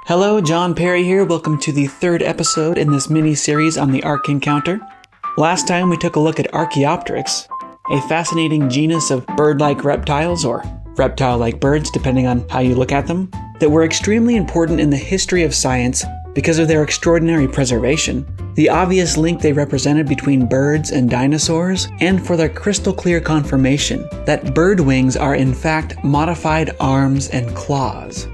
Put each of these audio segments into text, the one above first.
Hello, John Perry here. Welcome to the third episode in this mini-series on the Ark Encounter. Last time we took a look at Archaeopteryx, a fascinating genus of bird-like reptiles, or reptile-like birds, depending on how you look at them, that were extremely important in the history of science because of their extraordinary preservation, the obvious link they represented between birds and dinosaurs, and for their crystal-clear confirmation that bird wings are in fact modified arms and claws.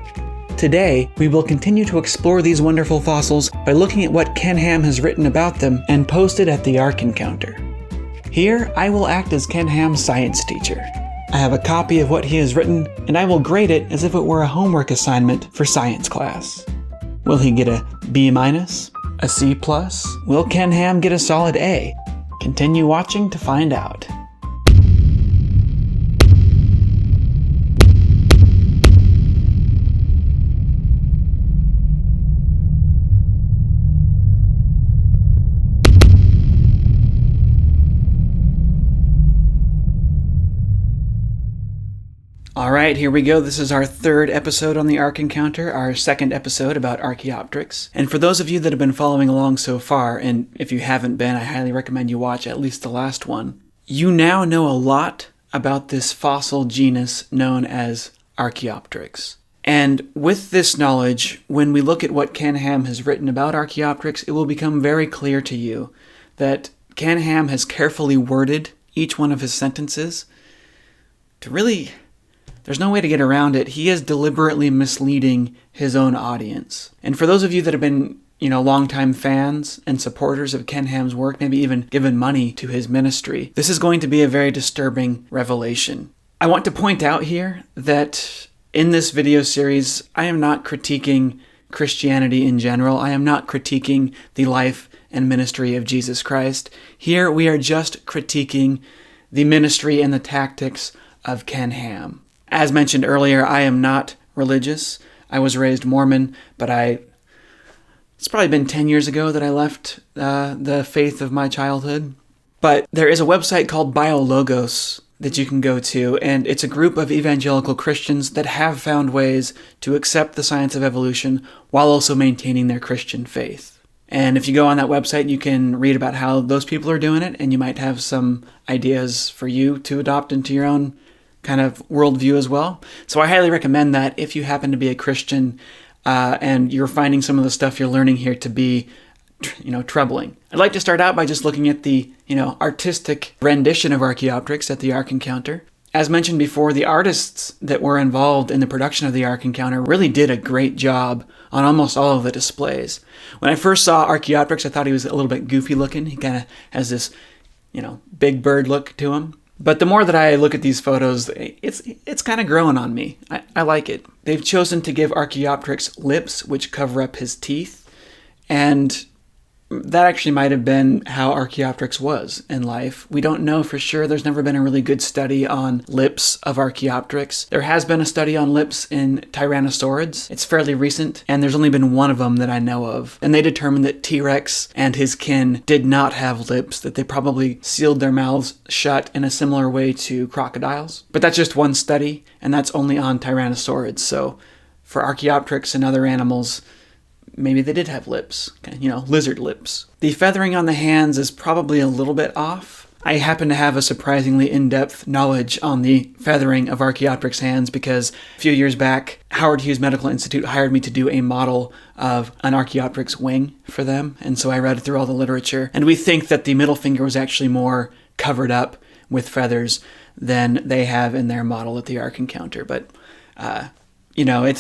Today, we will continue to explore these wonderful fossils by looking at what Ken Ham has written about them and posted at the Ark Encounter. Here, I will act as Ken Ham's science teacher. I have a copy of what he has written, and I will grade it as if it were a homework assignment for science class. Will he get a B-, a C+? Will Ken Ham get a solid A? Continue watching to find out. Alright, here we go. This is our third episode on the Ark Encounter, our second episode about Archaeopteryx. And for those of you that have been following along so far, and if you haven't been, I highly recommend you watch at least the last one, you now know a lot about this fossil genus known as Archaeopteryx. And with this knowledge, when we look at what Ken Ham has written about Archaeopteryx, it will become very clear to you that Ken Ham has carefully worded each one of his sentences to really... There's no way to get around it. He is deliberately misleading his own audience. And for those of you that have been, longtime fans and supporters of Ken Ham's work, maybe even given money to his ministry, this is going to be a very disturbing revelation. I want to point out here that in this video series, I am not critiquing Christianity in general. I am not critiquing the life and ministry of Jesus Christ. Here we are just critiquing the ministry and the tactics of Ken Ham. As mentioned earlier, I am not religious. I was raised Mormon, but it's probably been 10 years ago that I left the faith of my childhood. But there is a website called BioLogos that you can go to, and it's a group of evangelical Christians that have found ways to accept the science of evolution while also maintaining their Christian faith. And if you go on that website, you can read about how those people are doing it, and you might have some ideas for you to adopt into your own kind of worldview as well. So I highly recommend that if you happen to be a Christian and you're finding some of the stuff you're learning here to be, troubling. I'd like to start out by just looking at the, artistic rendition of Archaeopteryx at the Ark Encounter. As mentioned before, the artists that were involved in the production of the Ark Encounter really did a great job on almost all of the displays. When I first saw Archaeopteryx, I thought he was a little bit goofy looking. He kind of has this, big bird look to him. But the more that I look at these photos, it's kind of growing on me. I like it. They've chosen to give Archaeopteryx lips, which cover up his teeth. And that actually might have been how Archaeopteryx was in life. We don't know for sure. There's never been a really good study on lips of Archaeopteryx. There has been a study on lips in Tyrannosaurids. It's fairly recent, and there's only been one of them that I know of. And they determined that T-Rex and his kin did not have lips, that they probably sealed their mouths shut in a similar way to crocodiles. But that's just one study, and that's only on Tyrannosaurids. So for Archaeopteryx and other animals, maybe they did have lips, lizard lips. The feathering on the hands is probably a little bit off. I happen to have a surprisingly in-depth knowledge on the feathering of Archaeopteryx hands because a few years back, Howard Hughes Medical Institute hired me to do a model of an Archaeopteryx wing for them, and so I read through all the literature. And we think that the middle finger was actually more covered up with feathers than they have in their model at the Ark Encounter, but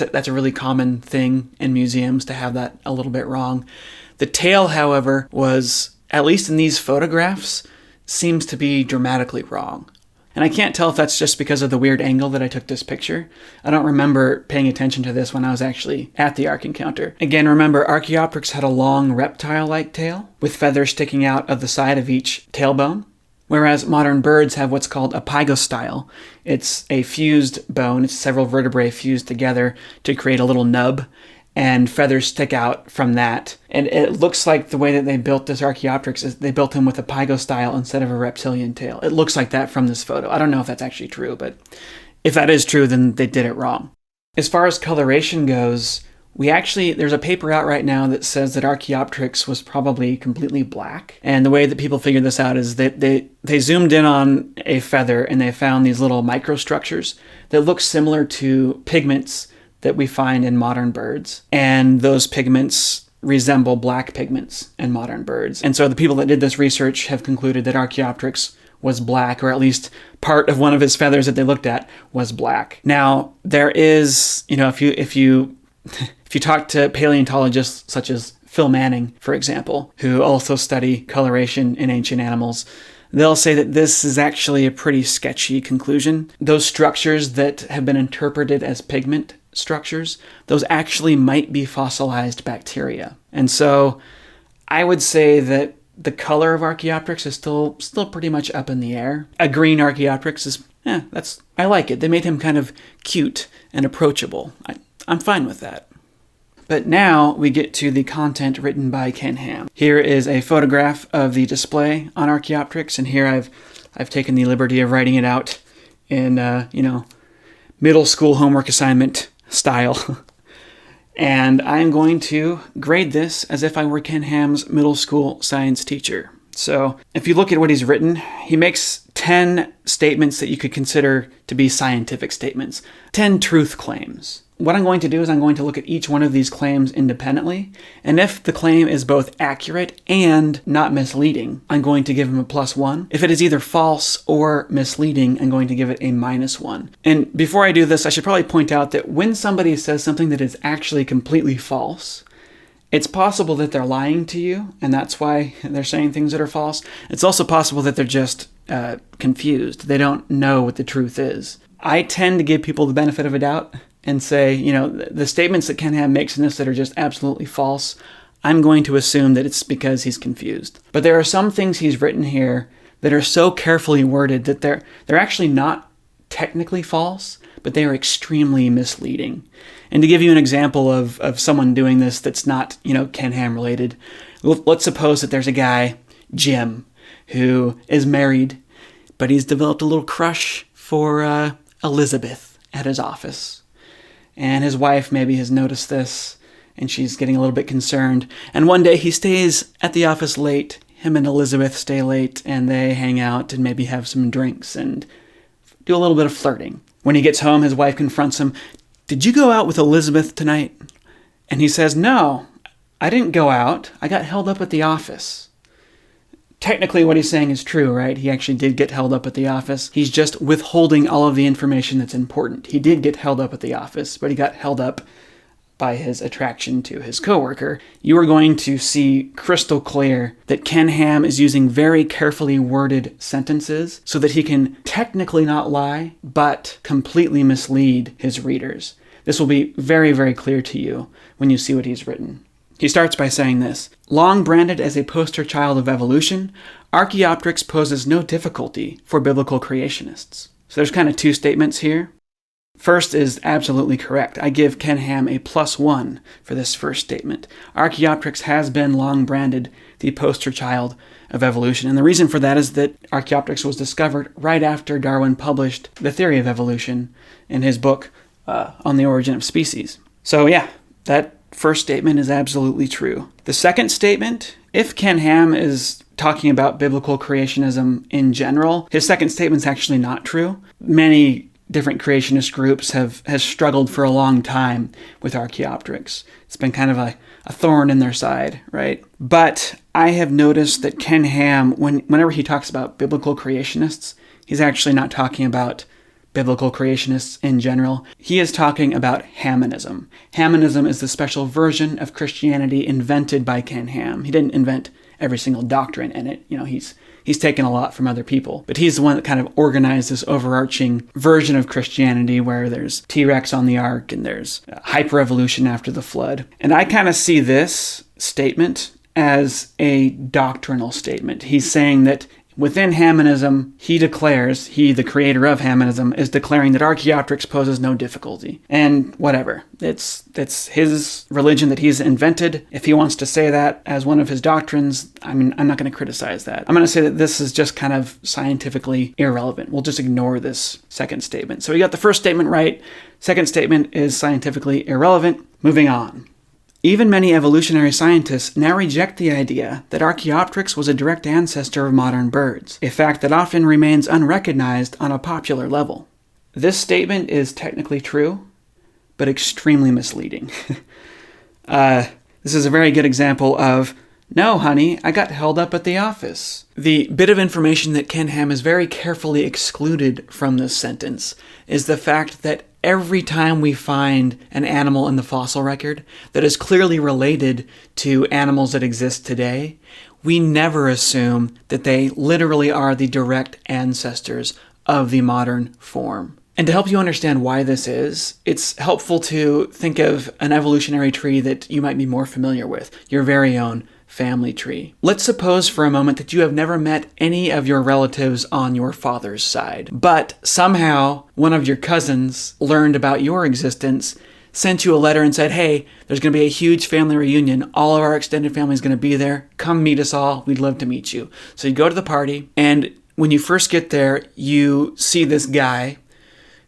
that's a really common thing in museums to have that a little bit wrong. The tail, however, was, at least in these photographs, seems to be dramatically wrong. And I can't tell if that's just because of the weird angle that I took this picture. I don't remember paying attention to this when I was actually at the Ark Encounter. Again, remember, Archaeopteryx had a long reptile-like tail with feathers sticking out of the side of each tailbone, whereas modern birds have what's called a pygostyle. It's a fused bone. It's several vertebrae fused together to create a little nub, and feathers stick out from that. And it looks like the way that they built this Archaeopteryx is they built him with a pygostyle instead of a reptilian tail. It looks like that from this photo. I don't know if that's actually true, but if that is true, then they did it wrong. As far as coloration goes, There's a paper out right now that says that Archaeopteryx was probably completely black. And the way that people figured this out is that they zoomed in on a feather and they found these little microstructures that look similar to pigments that we find in modern birds. And those pigments resemble black pigments in modern birds. And so the people that did this research have concluded that Archaeopteryx was black, or at least part of one of his feathers that they looked at was black. Now, there is, if you talk to paleontologists such as Phil Manning, for example, who also study coloration in ancient animals, they'll say that this is actually a pretty sketchy conclusion. Those structures that have been interpreted as pigment structures, those actually might be fossilized bacteria. And so I would say that the color of Archaeopteryx is still pretty much up in the air. A green Archaeopteryx is, I like it. They made him kind of cute and approachable. I'm fine with that. But now we get to the content written by Ken Ham. Here is a photograph of the display on Archaeopteryx, and here I've taken the liberty of writing it out in middle school homework assignment style. And I'm going to grade this as if I were Ken Ham's middle school science teacher. So if you look at what he's written, he makes 10 statements that you could consider to be scientific statements, 10 truth claims. What I'm going to do is I'm going to look at each one of these claims independently, and if the claim is both accurate and not misleading, I'm going to give him a +1. If it is either false or misleading, I'm going to give it a -1. And before I do this, I should probably point out that when somebody says something that is actually completely false, it's possible that they're lying to you, and that's why they're saying things that are false. It's also possible that they're just confused. They don't know what the truth is. I tend to give people the benefit of a doubt and say, the statements that Ken Ham makes in this that are just absolutely false, I'm going to assume that it's because he's confused. But there are some things he's written here that are so carefully worded that they're actually not technically false, but they are extremely misleading. And to give you an example of someone doing this that's not, Ken Ham related, let's suppose that there's a guy, Jim, who is married, but he's developed a little crush for Elizabeth at his office. And his wife maybe has noticed this, and she's getting a little bit concerned. And one day he stays at the office late. Him and Elizabeth stay late, and they hang out and maybe have some drinks and do a little bit of flirting. When he gets home, his wife confronts him. "Did you go out with Elizabeth tonight?" And he says, "No, I didn't go out. I got held up at the office." Technically, what he's saying is true, right? He actually did get held up at the office. He's just withholding all of the information that's important. He did get held up at the office, but he got held up by his attraction to his coworker. You are going to see crystal clear that Ken Ham is using very carefully worded sentences so that he can technically not lie, but completely mislead his readers. This will be very, very clear to you when you see what he's written. He starts by saying this: "Long branded as a poster child of evolution, Archaeopteryx poses no difficulty for biblical creationists." So there's kind of two statements here. First is absolutely correct. I give Ken Ham a +1 for this first statement. Archaeopteryx has been long branded the poster child of evolution. And the reason for that is that Archaeopteryx was discovered right after Darwin published The Theory of Evolution in his book On the Origin of Species. So yeah, that first statement is absolutely true. The second statement, if Ken Ham is talking about biblical creationism in general, his second statement's actually not true. Many different creationist groups have struggled for a long time with Archaeopteryx. It's been kind of a thorn in their side, right? But I have noticed that Ken Ham, whenever he talks about biblical creationists, he's actually not talking about biblical creationists in general. He is talking about Hamanism. Hamanism is the special version of Christianity invented by Ken Ham. He didn't invent every single doctrine in it. He's taken a lot from other people. But he's the one that kind of organized this overarching version of Christianity where there's T-Rex on the ark and there's hyper-evolution after the flood. And I kind of see this statement as a doctrinal statement. He's saying that Within Hammonism, he, the creator of Hammonism, is declaring that Archaeopteryx poses no difficulty. And whatever. It's his religion that he's invented. If he wants to say that as one of his doctrines, I'm not going to criticize that. I'm going to say that this is just kind of scientifically irrelevant. We'll just ignore this second statement. So we got the first statement right. Second statement is scientifically irrelevant. Moving on. Even many evolutionary scientists now reject the idea that Archaeopteryx was a direct ancestor of modern birds, a fact that often remains unrecognized on a popular level. This statement is technically true, but extremely misleading. This is a very good example of, no, honey, I got held up at the office. The bit of information that Ken Ham has very carefully excluded from this sentence is the fact that every time we find an animal in the fossil record that is clearly related to animals that exist today, we never assume that they literally are the direct ancestors of the modern form. And to help you understand why this is, it's helpful to think of an evolutionary tree that you might be more familiar with, your very own family tree. Let's suppose for a moment that you have never met any of your relatives on your father's side, but somehow one of your cousins learned about your existence, sent you a letter and said, hey, there's going to be a huge family reunion. All of our extended family is going to be there. Come meet us all. We'd love to meet you. So you go to the party, and when you first get there, you see this guy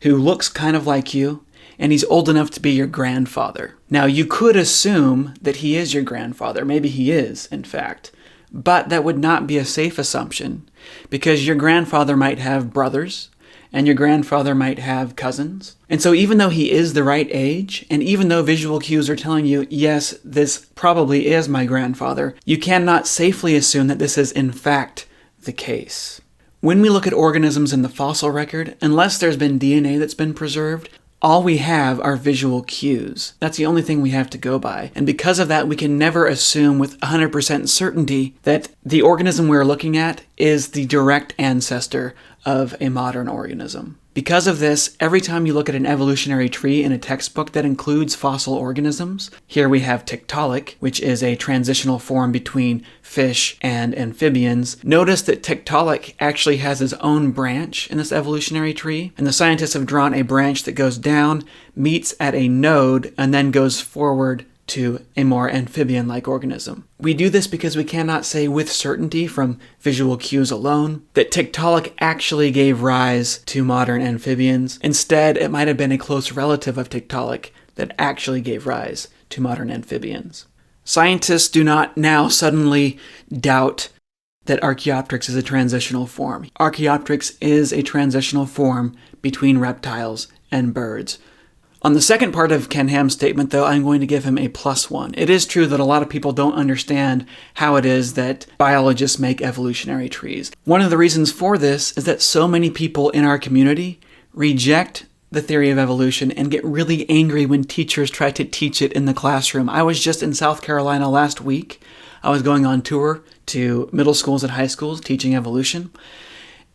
who looks kind of like you, and he's old enough to be your grandfather. Now, you could assume that he is your grandfather. Maybe he is, in fact. But that would not be a safe assumption, because your grandfather might have brothers, and your grandfather might have cousins. And so even though he is the right age, and even though visual cues are telling you, yes, this probably is my grandfather, you cannot safely assume that this is in fact the case. When we look at organisms in the fossil record, unless there's been DNA that's been preserved, all we have are visual cues. That's the only thing we have to go by. And because of that, we can never assume with 100% certainty that the organism we're looking at is the direct ancestor of a modern organism. Because of this, every time you look at an evolutionary tree in a textbook that includes fossil organisms, here we have Tiktaalik, which is a transitional form between fish and amphibians. Notice that Tiktaalik actually has his own branch in this evolutionary tree, and the scientists have drawn a branch that goes down, meets at a node, and then goes forward to a more amphibian-like organism. We do this because we cannot say with certainty from visual cues alone that Tiktaalik actually gave rise to modern amphibians. Instead, it might have been a close relative of Tiktaalik that actually gave rise to modern amphibians. Scientists do not now suddenly doubt that Archaeopteryx is a transitional form. Archaeopteryx is a transitional form between reptiles and birds. On the second part of Ken Ham's statement, though, I'm going to give him a +1. It is true that a lot of people don't understand how it is that biologists make evolutionary trees. One of the reasons for this is that so many people in our community reject the theory of evolution and get really angry when teachers try to teach it in the classroom. I was just in South Carolina last week. I was going on tour to middle schools and high schools teaching evolution.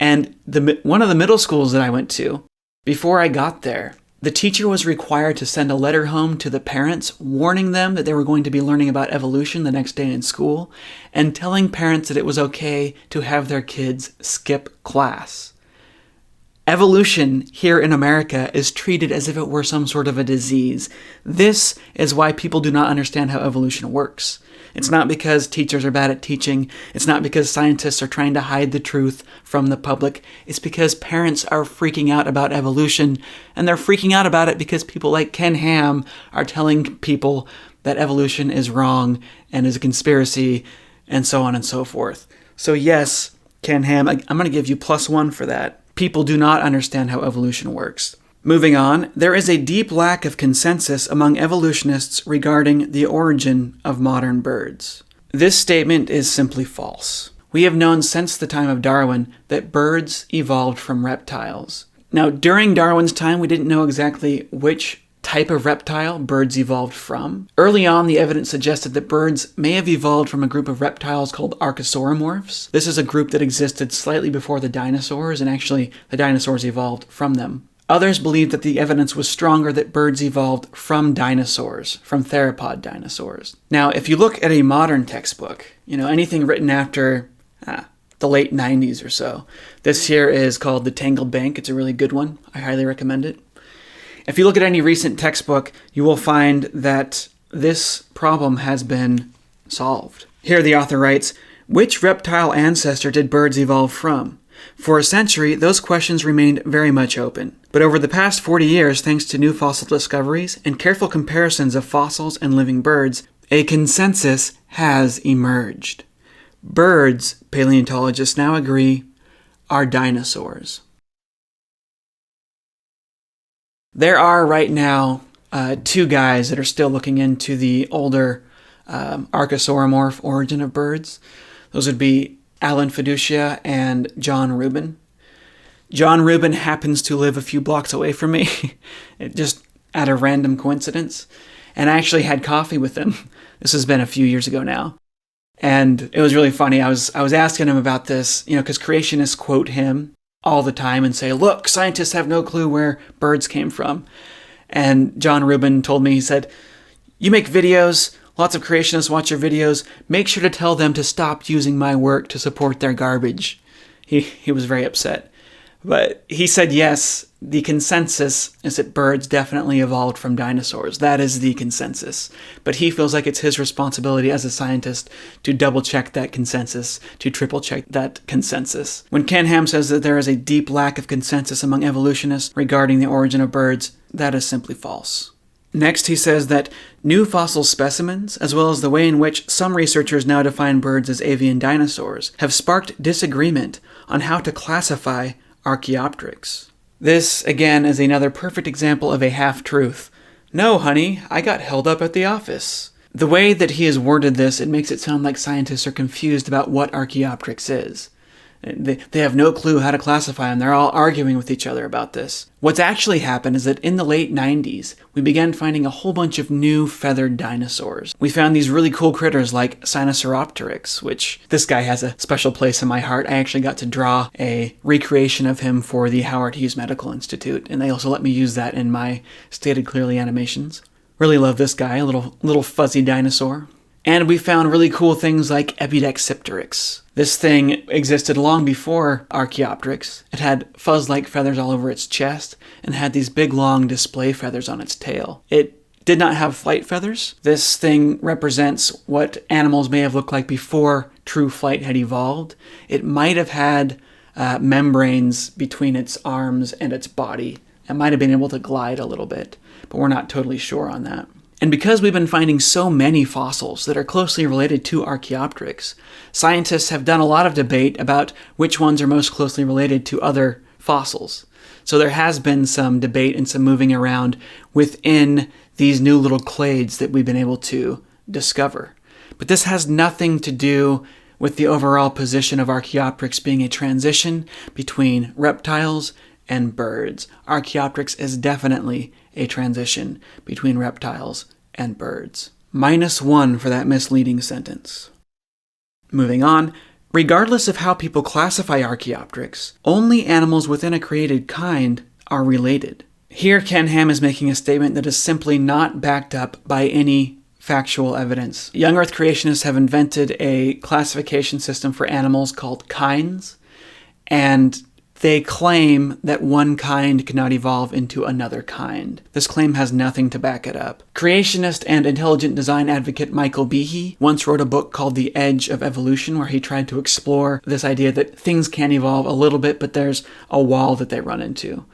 And one of the middle schools that I went to, before I got there, the teacher was required to send a letter home to the parents warning them that they were going to be learning about evolution the next day in school and telling parents that it was okay to have their kids skip class. Evolution here in America is treated as if it were some sort of a disease. This is why people do not understand how evolution works. It's not because teachers are bad at teaching. It's not because scientists are trying to hide the truth from the public. It's because parents are freaking out about evolution, and they're freaking out about it because people like Ken Ham are telling people that evolution is wrong and is a conspiracy, and so on and so forth. So yes, Ken Ham, I'm going to give you +1 for that. People do not understand how evolution works. Moving on, there is a deep lack of consensus among evolutionists regarding the origin of modern birds. This statement is simply false. We have known since the time of Darwin that birds evolved from reptiles. Now, during Darwin's time, we didn't know exactly which type of reptile birds evolved from. Early on, the evidence suggested that birds may have evolved from a group of reptiles called archosauromorphs. This is a group that existed slightly before the dinosaurs, and actually the dinosaurs evolved from them. Others believe that the evidence was stronger that birds evolved from dinosaurs, from theropod dinosaurs. Now, if you look at a modern textbook, anything written after the late 90s or so. This here is called The Tangled Bank. It's a really good one. I highly recommend it. If you look at any recent textbook, you will find that this problem has been solved. Here the author writes, which reptile ancestor did birds evolve from? For a century, those questions remained very much open. But over the past 40 years, thanks to new fossil discoveries and careful comparisons of fossils and living birds, a consensus has emerged. Birds, paleontologists now agree, are dinosaurs. There are right now two guys that are still looking into the older archosauromorph origin of birds. Those would be Alan Fiducia and John Rubin. John Rubin happens to live a few blocks away from me, just at a random coincidence. And I actually had coffee with him. This has been a few years ago now. And it was really funny. I was asking him about this, because creationists quote him all the time and say, look, scientists have no clue where birds came from. And John Rubin told me, he said, you make videos, lots of creationists watch your videos, make sure to tell them to stop using my work to support their garbage. He was very upset. But he said, yes, the consensus is that birds definitely evolved from dinosaurs. That is the consensus. But he feels like it's his responsibility as a scientist to double-check that consensus, to triple-check that consensus. When Ken Ham says that there is a deep lack of consensus among evolutionists regarding the origin of birds, that is simply false. Next, he says that new fossil specimens, as well as the way in which some researchers now define birds as avian dinosaurs, have sparked disagreement on how to classify Archaeopteryx. This, again, is another perfect example of a half-truth. No, honey, I got held up at the office. The way that he has worded this, it makes it sound like scientists are confused about what Archaeopteryx is. They have no clue how to classify them. They're all arguing with each other about this. What's actually happened is that in the late 90s, we began finding a whole bunch of new feathered dinosaurs. We found these really cool critters like Archaeopteryx, which this guy has a special place in my heart. I actually got to draw a recreation of him for the Howard Hughes Medical Institute, and they also let me use that in my Stated Clearly animations. Really love this guy, a little fuzzy dinosaur. And we found really cool things like Archaeopteryx. This thing existed long before Archaeopteryx. It had fuzz-like feathers all over its chest and had these big long display feathers on its tail. It did not have flight feathers. This thing represents what animals may have looked like before true flight had evolved. It might have had membranes between its arms and its body. It might have been able to glide a little bit, but we're not totally sure on that. And because we've been finding so many fossils that are closely related to Archaeopteryx, scientists have done a lot of debate about which ones are most closely related to other fossils. So there has been some debate and some moving around within these new little clades that we've been able to discover. But this has nothing to do with the overall position of Archaeopteryx being a transition between reptiles and birds. Archaeopteryx is definitely a transition between reptiles and birds. -1 for that misleading sentence. Moving on, regardless of how people classify Archaeopteryx, only animals within a created kind are related. Here Ken Ham is making a statement that is simply not backed up by any factual evidence. Young Earth creationists have invented a classification system for animals called kinds, and they claim that one kind cannot evolve into another kind. This claim has nothing to back it up. Creationist and intelligent design advocate Michael Behe once wrote a book called The Edge of Evolution, where he tried to explore this idea that things can evolve a little bit, but there's a wall that they run into.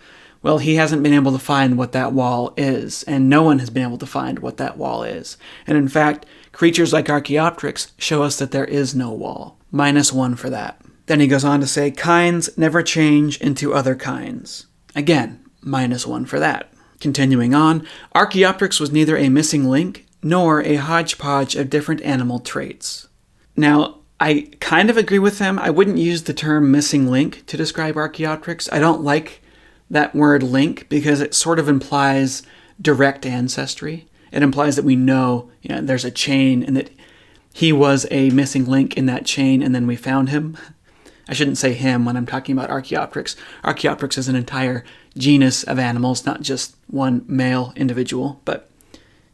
Well, he hasn't been able to find what that wall is, and no one has been able to find what that wall is. And in fact, creatures like Archaeopteryx show us that there is no wall. -1 for that. Then he goes on to say, kinds never change into other kinds. Again, -1 for that. Continuing on, Archaeopteryx was neither a missing link nor a hodgepodge of different animal traits. Now, I kind of agree with him. I wouldn't use the term missing link to describe Archaeopteryx. I don't like that word link because it sort of implies direct ancestry. It implies that we know, there's a chain and that he was a missing link in that chain and then we found him. I shouldn't say him when I'm talking about Archaeopteryx. Archaeopteryx is an entire genus of animals, not just one male individual, but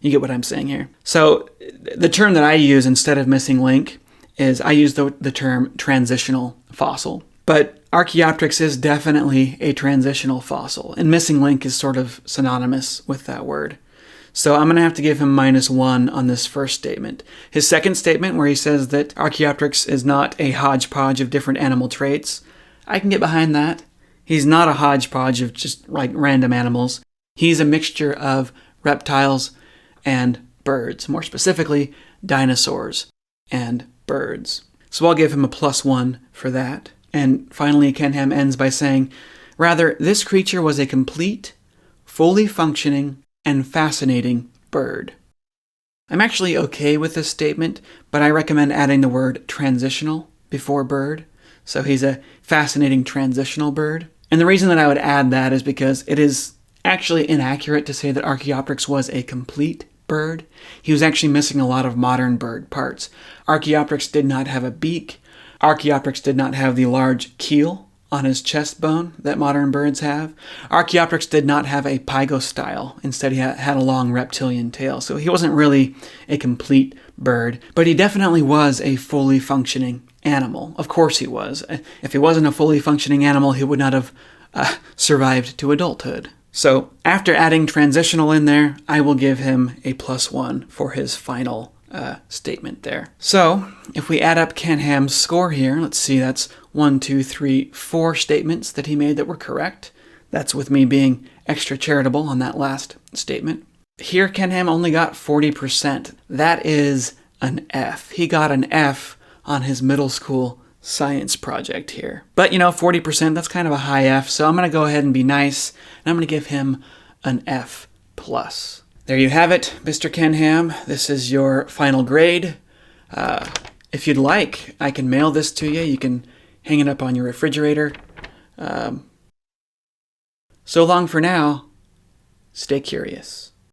you get what I'm saying here. So the term that I use instead of missing link is I use the term transitional fossil. But Archaeopteryx is definitely a transitional fossil, and missing link is sort of synonymous with that word. So I'm going to have to give him -1 on this first statement. His second statement, where he says that Archaeopteryx is not a hodgepodge of different animal traits, I can get behind that. He's not a hodgepodge of just like random animals. He's a mixture of reptiles and birds, more specifically dinosaurs and birds. So I'll give him a +1 for that. And finally, Kenham ends by saying, rather, this creature was a complete, fully functioning, and fascinating bird. I'm actually okay with this statement, but I recommend adding the word transitional before bird. So he's a fascinating transitional bird. And the reason that I would add that is because it is actually inaccurate to say that Archaeopteryx was a complete bird. He was actually missing a lot of modern bird parts. Archaeopteryx did not have a beak. Archaeopteryx did not have the large keel on his chest bone that modern birds have. Archaeopteryx did not have a pygostyle. Instead, he had a long reptilian tail. So he wasn't really a complete bird, but he definitely was a fully functioning animal. Of course he was. If he wasn't a fully functioning animal, he would not have survived to adulthood. So after adding transitional in there, I will give him a +1 for his final statement there. So if we add up Kenham's score here, let's see, that's 1, 2, 3, 4 statements that he made that were correct. That's with me being extra charitable on that last statement. Here Kenham only got 40%. That is an F. He got an F on his middle school science project here. But 40%, that's kind of a high F, so I'm going to go ahead and be nice, and I'm going to give him an F+. There you have it, Mr. Kenham. This is your final grade. If you'd like, I can mail this to you. You can hang it up on your refrigerator. So long for now. Stay curious.